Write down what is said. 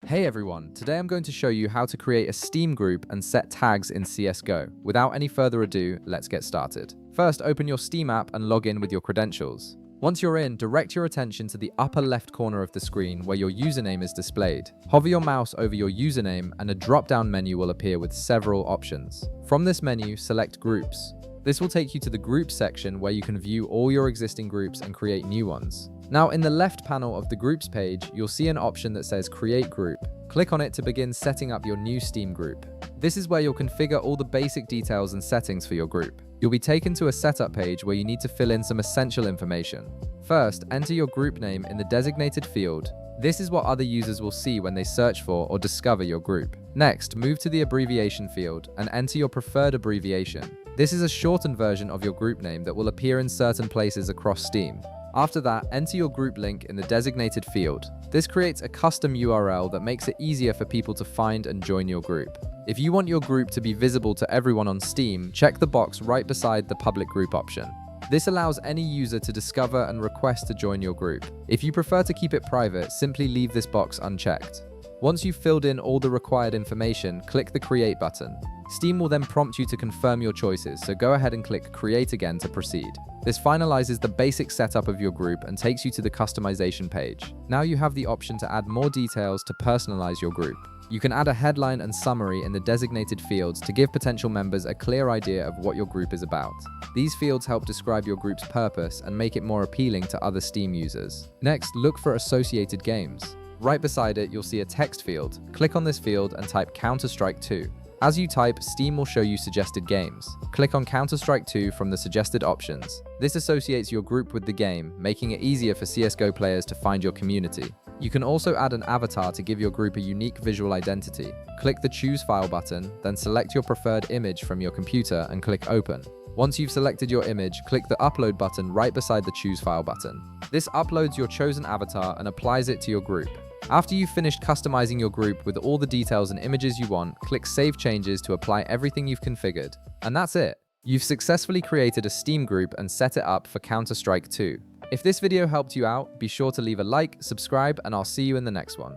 Hey everyone, today I'm going to show you how to create a Steam group and set tags in CSGO. Without any further ado, let's get started. First, open your Steam app and log in with your credentials. Once you're in, direct your attention to the upper left corner of the screen where your username is displayed. Hover your mouse over your username and a drop-down menu will appear with several options. From this menu, select Groups. This will take you to the Groups section where you can view all your existing groups and create new ones. Now, in the left panel of the Groups page, you'll see an option that says Create Group. Click on it to begin setting up your new Steam group. This is where you'll configure all the basic details and settings for your group. You'll be taken to a setup page where you need to fill in some essential information. First, enter your group name in the designated field. This is what other users will see when they search for or discover your group. Next, move to the abbreviation field and enter your preferred abbreviation. This is a shortened version of your group name that will appear in certain places across Steam. After that, enter your group link in the designated field. This creates a custom URL that makes it easier for people to find and join your group. If you want your group to be visible to everyone on Steam, check the box right beside the public group option. This allows any user to discover and request to join your group. If you prefer to keep it private, simply leave this box unchecked. Once you've filled in all the required information, click the Create button. Steam will then prompt you to confirm your choices, so go ahead and click Create again to proceed. This finalizes the basic setup of your group and takes you to the customization page. Now you have the option to add more details to personalize your group. You can add a headline and summary in the designated fields to give potential members a clear idea of what your group is about. These fields help describe your group's purpose and make it more appealing to other Steam users. Next, look for associated games. Right beside it, you'll see a text field. Click on this field and type Counter-Strike 2. As you type, Steam will show you suggested games. Click on Counter-Strike 2 from the suggested options. This associates your group with the game, making it easier for CSGO players to find your community. You can also add an avatar to give your group a unique visual identity. Click the Choose File button, then select your preferred image from your computer and click Open. Once you've selected your image, click the Upload button right beside the Choose File button. This uploads your chosen avatar and applies it to your group. After you've finished customizing your group with all the details and images you want, click Save Changes to apply everything you've configured. And that's it. You've successfully created a Steam group and set it up for Counter-Strike 2. If this video helped you out, be sure to leave a like, subscribe, and I'll see you in the next one.